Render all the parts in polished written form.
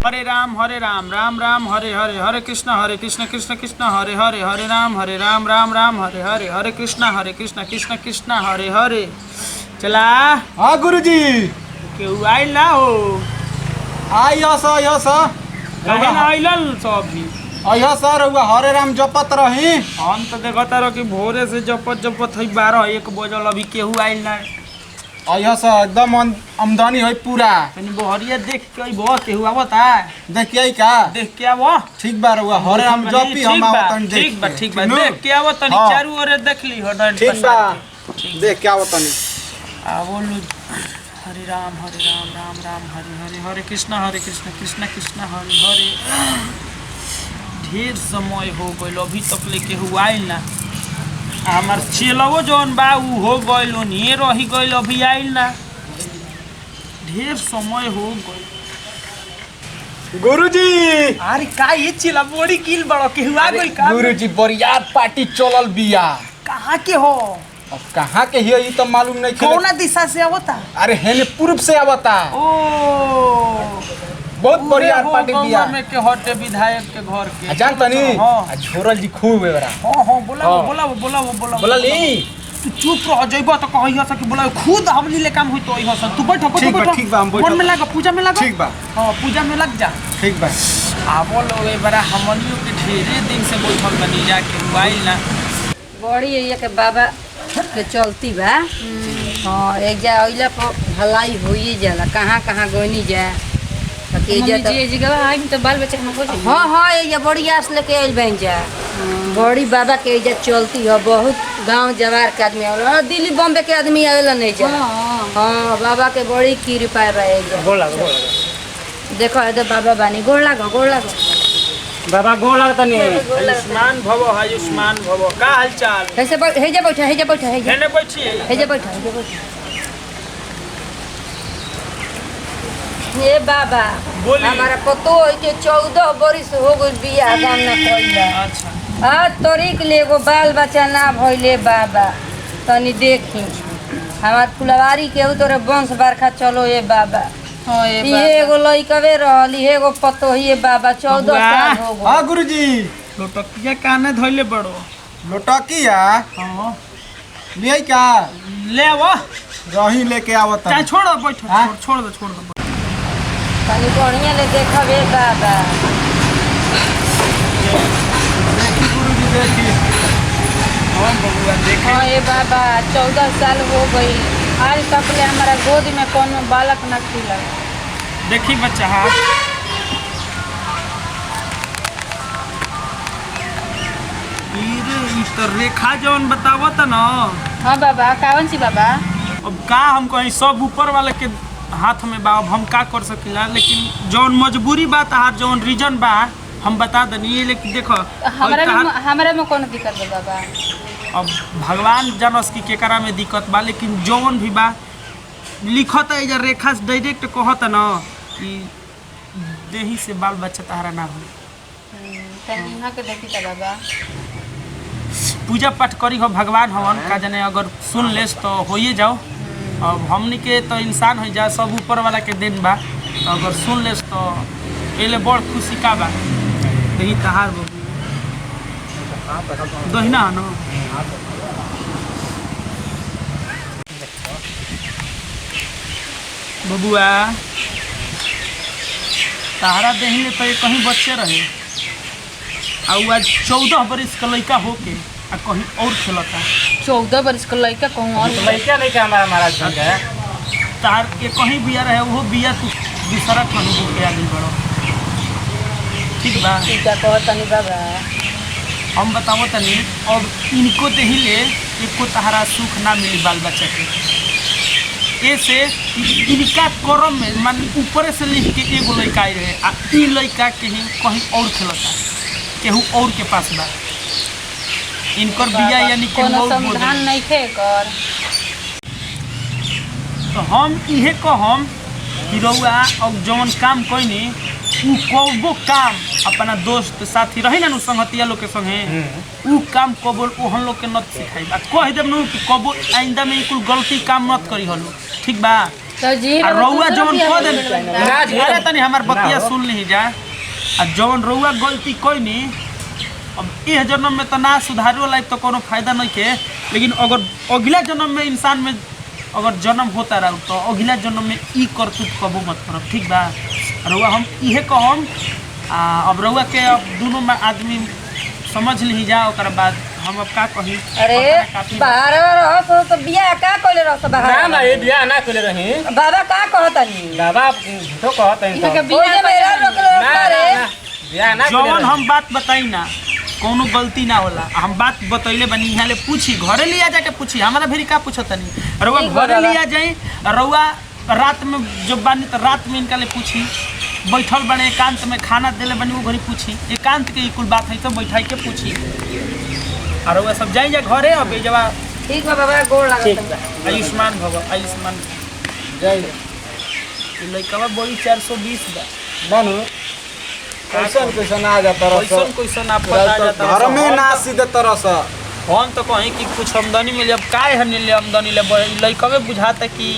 राम राम हरे हरे, हरे कृष्ण कृष्ण कृष्ण हरे हरे, हरे राम राम राम हरे हरे, हरे कृष्ण कृष्ण कृष्ण हरे हरे। चला हाँ गुरुजी केहू आइल ना हो, आइयो काहे ना आइलन सब भी। सर हरे राम जपत रही। हम तो देखता रहो कि भोरे से जपत है 12-1 बजल, अभी केहू आइल ना। आइयो सर एकदम आमदनी है पूरा। तनी बहरिया देख के बहुत केहू आवता, देखिए का देख के आवो। ठीक बा रहुआ हरे राम जपी हम आवतन देख। ठीक बा देख के आवो तनी, चारों ओर देख ली हो। ठीक बा देख के आवतनी। आवो लो। हरे राम राम राम हरे हरे, हरे कृष्ण कृष्ण कृष्ण हरे हरे। ढेर समय हो गइल अभी तक ले केहू आइल ना। हमार चेलवो जौन बा उ हो गइल, ओनिए रही गइल, अभी आइल ना। ढेर समय हो गइल। गुरुजी अरे का ये चेला बड़ी गिल बड़ो, केहू आ गइल का? गुरुजी बरियात पार्टी चलल बिया। कहाँ के हो? अब कहाँ के हियो ई तो मालूम नहीं। कौना दिशा से आवता? अरे हेने पूर्व से आवता। ओ बहुत बढ़िया पार्टी बिया में के हटे विधायक के घर के। जान तनी झोरल जी खूब बेरा। हां बोला बोला ली। तू चुप रह जइबो तो कहियो से कि बोला खुद हमनी ले काम होई तो इहो से तू बैठ। ठीक बा हम बैठ। मन में लगा पूजा में लगा। ठीक बा हां पूजा में लग जा। ठीक बा। आवो लोग ए बड़ा हमनियो के ढेरे दिन से बैठल बनी जा के मोबाइल ना। बड़ी ये के बाबा के चलती बा। हां एक जा ओइला पर भलाई होई जाला, कहां गइनी जा के जे जी गवा आई तो बाल बच्चा हमको। हां ये बड़ी आस लेके आइल बन जा। बड़ी बाबा के जे चलती है, बहुत गांव जवार के आदमी आवेला, दिल्ली बॉम्बे के आदमी आवेला नहीं जा। हां बाबा के बड़ी कृपा रहे। बोला देखो ए बाबा बानी गोड़ लागो बाबा गोड़ लागतनी। आयुष्मान भव का हाल चाल? कैसे हे जा बैठा हेने बैठी हे जा बैठा ये बाबा हमारा पतो के 14 बरिस हो गइल बिया गाम ना कइला। अच्छा आज तोरीक ले एगो बाल बच्चा ना भइले बाबा, तनी देखी हमार फुलवारी के तोरे वंश बरखा चलो ये बाबा। हां ये एगो लइकवे रहली, एगो पतो ही बाबा 14 साल हो गइल। हां गुरुजी लोटकिया काने धइले बड़ो? लोटकिया हां लियै का ले आवा। रही लेके आवत। चाहे छोड़ बैठ, छोड़ दो तनी बढ़िया ले देखबे बाबा। देखी गुरुजी देखी। हां बबुआ देखे। हाँ ये बाबा 14 साल हो गई, आज तक ले हमारा गोद में कोनो बालक न खिला। देखी बच्चा हां ई तो रेखा जौन बतावत न। हाँ बाबा कावन सी बाबा। अब का हम कहीं सब ऊपर वाले के हाथ में बा, अब हम का कर सकिला, लेकिन जौन मजबूरी बा तहार जौन रीजन बा हम बता दनी। लेकिन देखो हमारे में कोनो दिक्कत बा बाबा? अब भगवान जानस की केकरा में दिक्कत बा, लेकिन जौन भी बा लिखत है इधर रेखा से डायरेक्ट कहत न कि देही से बाल बच्चा तहारा ना हो। तनी यहाँ के देखी था बाबा। पूजा पाठ करी हो, भगवान हवन का जाने अगर सुन लेस तो होइए जाओ। अब हमनी के तो इंसान हो जा, सब ऊपर वाला के दिन बा, तो अगर सुन लेस तो पहले बड़ खुशी का बा। यही तहार दहिना न बबुआ तहारा देही में तो कहीं बच्चे रहे, आज 14 बरिस का लड़का होके आ कहीं और खेलता। 14 बरिस का लड़का कहूँ और लड़का नहीं का हमारा संग है। तार के कहीं बिया रहे वो बिया तू दूसरा ठन के आगे बढ़ो। ठीक बा ठीक है कहत तनी बाबा। हम बतावो तनी, अब इनको ते ही ले एको तहारा सुख ना मिली बाल बच्चा के। ऐसे इनका करम में मान ऊपर से लिख के एगो लड़का आई रहे, आ ई लड़का के ही कहीं और खेलता, केहू और के पास बा। इनकर बिया यानी कि कोनो समाधान नहीं थे कर। तो हम इहे कहम कि रउआ अब जौन काम कइनी उ कबो काम अपना दोस्त साथी रही ना संगतिया लोग के संगे उ काम कबो ओहन लोग के नत सिखाई। कह देब न कि कबो आइंदा में कुल गलती काम मत करी हलो। ठीक बा? तो जी आ रउआ जवन कह दे ना जी। अरे तनी हमार बतिया सुन ली जा आ जवन रउआ गलती कोई नी अब इह जन्म में तो ना सुधारो लाइफ तो कोनो फायदा नहीं के लेकिन अगर अगला जन्म में इंसान में अगर जन्म होता रहा तो अगला जन्म में ई करतूत कबो मत करब ठीक बा रउआ हम इहे कहम अब रउआ के अब दोनों में आदमी समझ ली जा ओकर बाद हम अब का कही अरे बाहर रहो तो बियाह का कोले रहो ना बाहर ना ये बियाह ना कइले रही बाबा का कहतनी बाबा झूठो कहतनी तो बियाह मेरा रोक ना रे ना बियाह ना जवन कइले हम बात बताई ना कोनो गलती ना होला हम बात बतैले बनी यहाँ ले पूछी घरे लिया जाके पूछी हमारा भी का पूछतनी रउआ ठीक बा घरे बाबा। लिया जाई रउआ रात में जब बानी तो रात में इनका ले पूछी बैठल बने एकांत में खाना देले बनी वो घरी पूछी एकांत के कुल बात है तो बैठाई के पूछी और रउआ सब जाई जा घरे अब ए जवा ठीक बा बाबा गोड़ ठीक लागत बा आयुष्मान भव आयुष्मान जय ई लइकवा बड़ी 420 बा नानू कैसन कैसन आ जाता कैसन कैसन आप पता जाता घर में ना सीधे तरह से हम तो कहीं कि कुछ आमदनी मिले अब काय हम ले आमदनी ले लइकवे बुझाता कि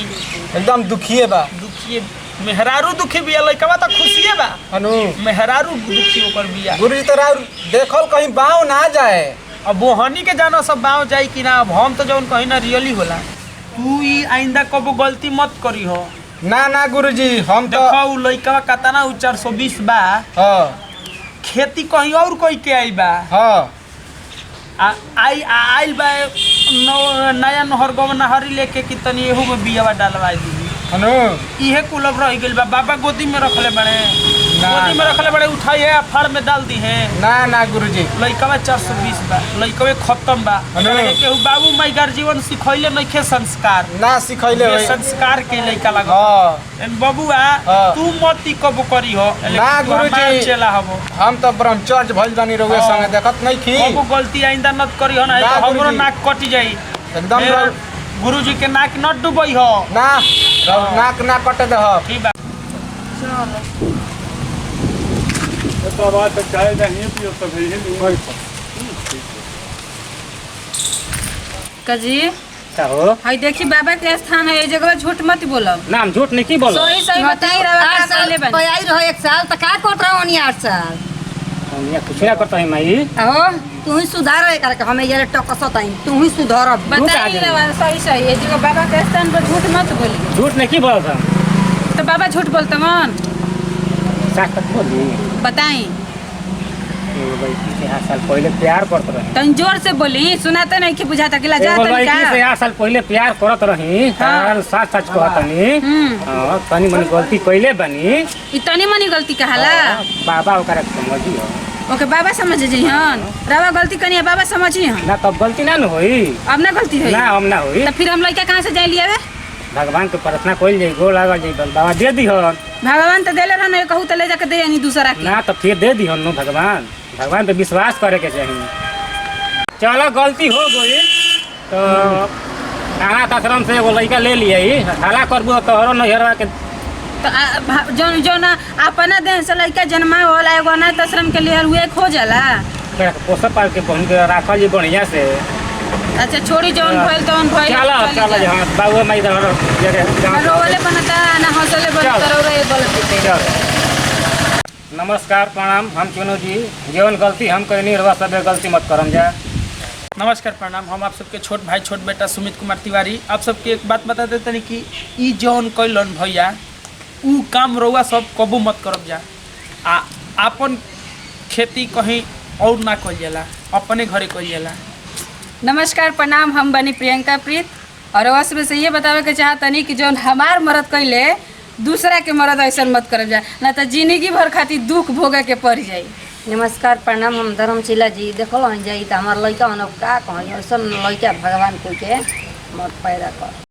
एकदम दुखिए बा दुखिए मेहरारू दुखी बिया लइकवा तो खुशिए बा अनु मेहरारू दुखी ओकर बिया गुरुजी तोरा देखल कहीं बाव ना जाए अब बोहनी के जानो सब बाव जाई कि ना अब हम तो जौन कहीं ना रियली होला तू ई आइंदा कबो गलती मत करी हो ना ना गुरुजी हम तो देखो उ लइकवा कातना उ 420 बा हाँ खेती कहीं और कोई के आई बा हाँ आइल बा नया नहर गव नहरी लेके कि तनी एहू में बियावा डालवा दी अनु इहे कुलब रह गइल बा बाबा गोदी में रखले बड़े ना, गोदी में ना। रखले बड़े उठाइए आ फाड़ में डाल दी है ना ना गुरुजी लइकवा 420 बा लइकवे खत्म बा अनु। केहू बाबू माई गार्जियन सिखैले नइखे संस्कार ना सिखैले ये होई संस्कार के लइका लगा हाँ एन बबुआ हाँ। तू मती कब करी हो ना गुरुजी। चला हबो हम तो ब्रह्मचर्य भइल बानी रउए हाँ। संगे देखत नहीं खी कबो गलती आइंदा नत करी हो ना ना तो हमरो गुरुजी। नाक कट जाई एकदम ए, रउ- गुरुजी के नाक न डुबई हो ना नाक ना कटे दह ठीक बा तो बात तो चाय नहीं पियो तो भी हिंदू कजी का हो हाय देखी बाबा के स्थान है ये जगह झूठ मत बोलब ना हम झूठ नहीं की बोलो सही सही बताई रहा का कहले बन आई रहो 1 साल तो का कोट रहो नहीं 8 साल हम यहाँ कुछ ना करता है माई अहो तू ही सुधार करके हमें ये टकसत आई तू ही सुधार बताई रहा सही सही ये जगह बाबा के स्थान पर झूठ मत बोली झूठ नहीं की बोलता तो बाबा झूठ बोलते मन साथ तक बोली बताई लड़की से 8 साल पहले प्यार करत रही तन जोर से बोली सुनाते नहीं कि बुझाता कि लाजा एगो तनी लड़की से का 8 साल पहले प्यार करत रही हाँ। सच सच कहतनी हम्म तनी मनी गलती कइले बनी ई तनी मनी गलती कहाला बाबा ओकरा समझियो ओके बाबा समझ जइहन रवा गलती कनिया बाबा समझी हन ना तब गलती ना न होई अब ना गलती है ना हम ना होई तो फिर हम लड़का कहाँ से जाए लिया भगवान के प्रार्थना कइल जाई गोड़ लागल जाई बाबा दे दिहन भगवान तो देले रहन कहू तो ले जाके दे यानी दूसरा के ना तो फिर दे दिहन नो भगवान पे विश्वास करे के चाहिए चलो गलती हो गई तो अनाथ आश्रम से एगो लड़का ले लिए हला करबू तोहरो नहरवा के तो जौन जौन अपना देह से लड़का जन्मा होला एगो अनाथ आश्रम के लिए हुए खो जाला पोसत पाल के बहन के राखल जी बढ़िया से अच्छा छोड़ी जौन भइल तौन भइल चलो चलो हाँ बाबू माई रोवले बनता ना हंसले बनता चल। रो रे बोलते चलो नमस्कार प्रणाम हम चुनू जी जीवन गलती हम करनी रवा सब गलती मत करम जा नमस्कार प्रणाम हम आप सबके छोट भाई छोट बेटा सुमित कुमार तिवारी आप सबके एक बात बता देते हैं कि ई जौन कैलन भैया ऊ काम रउआ सब कबू मत करब जा आ आपन खेती कहीं और ना कइल जाला अपने घरे कइल जाला नमस्कार प्रणाम हम बनी प्रियंका प्रीत और अवश्य में से ये बतावे के चाहतनी कि जौन हमार मरद कैले दूसरा के मरद ऐसा मत करब जा ना तो जिंदगी भर खातिर दुख भोगे के पड़ जाई नमस्कार प्रणाम हम धर्मशिला जी देखल हन जाई त हमार लड़का का कह ऐसा लड़का भगवान को के मत पैदा कर